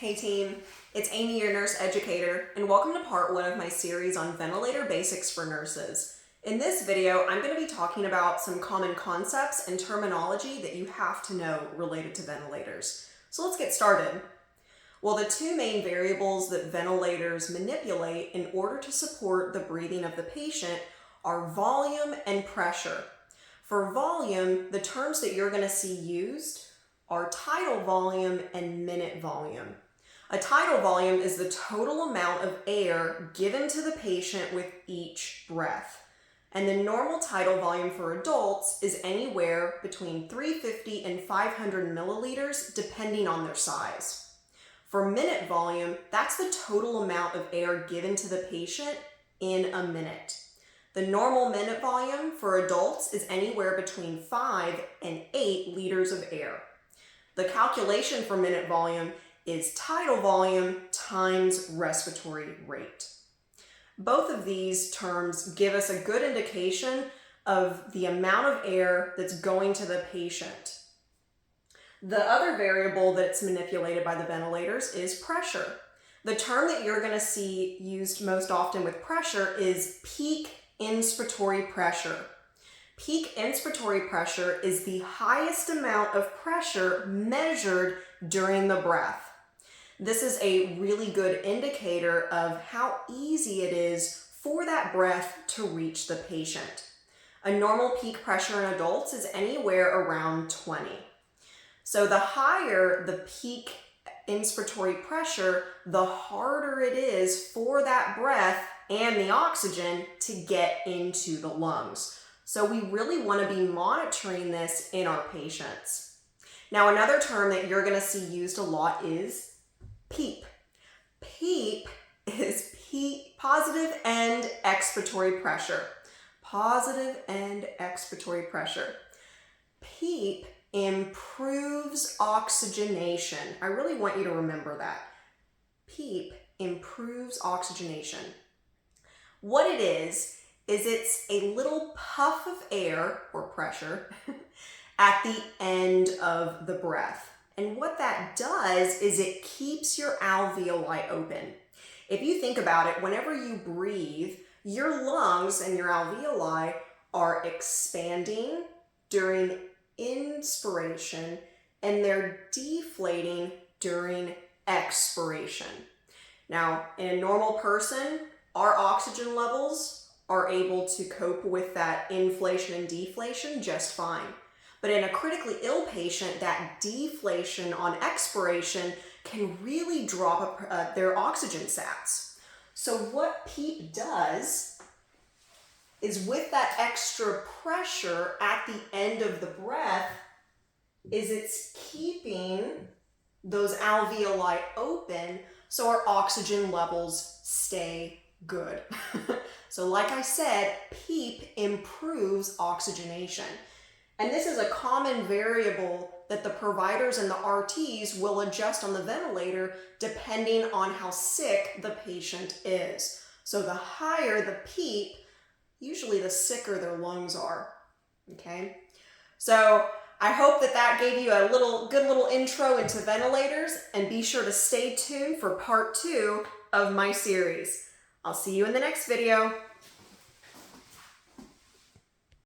Hey team, it's Amy, your nurse educator, and welcome to part 1 of my series on ventilator basics for nurses. In this video, I'm going to be talking about some common concepts and terminology that you have to know related to ventilators. So let's get started. Well, the two main variables that ventilators manipulate in order to support the breathing of the patient are volume and pressure. For volume, the terms that you're going to see used are tidal volume and minute volume. A tidal volume is the total amount of air given to the patient with each breath. And the normal tidal volume for adults is anywhere between 350 and 500 milliliters depending on their size. For minute volume, that's the total amount of air given to the patient in a minute. The normal minute volume for adults is anywhere between 5 and 8 liters of air. The calculation for minute volume is tidal volume times respiratory rate. Both of these terms give us a good indication of the amount of air that's going to the patient. The other variable that's manipulated by the ventilators is pressure. The term that you're going to see used most often with pressure is peak inspiratory pressure. Peak inspiratory pressure is the highest amount of pressure measured during the breath. This is a really good indicator of how easy it is for that breath to reach the patient. A normal peak pressure in adults is anywhere around 20. So the higher the peak inspiratory pressure, the harder it is for that breath and the oxygen to get into the lungs. So we really want to be monitoring this in our patients. Now, another term that you're going to see used a lot is PEEP. PEEP is positive end expiratory pressure. Positive end expiratory pressure. PEEP improves oxygenation. I really want you to remember that. PEEP improves oxygenation. What it is it's a little puff of air or pressure at the end of the breath. And what that does is it keeps your alveoli open. If you think about it, whenever you breathe, your lungs and your alveoli are expanding during inspiration and they're deflating during expiration. Now, in a normal person, our oxygen levels are able to cope with that inflation and deflation just fine. But in a critically ill patient, that deflation on expiration can really drop their oxygen sats. So what PEEP does is with that extra pressure at the end of the breath, is it's keeping those alveoli open so our oxygen levels stay good. So like I said, PEEP improves oxygenation. And this is a common variable that the providers and the RTs will adjust on the ventilator depending on how sick the patient is. So the higher the PEEP, usually the sicker their lungs are. Okay? So I hope that gave you a good little intro into ventilators, and be sure to stay tuned for part 2 of my series. I'll see you in the next video.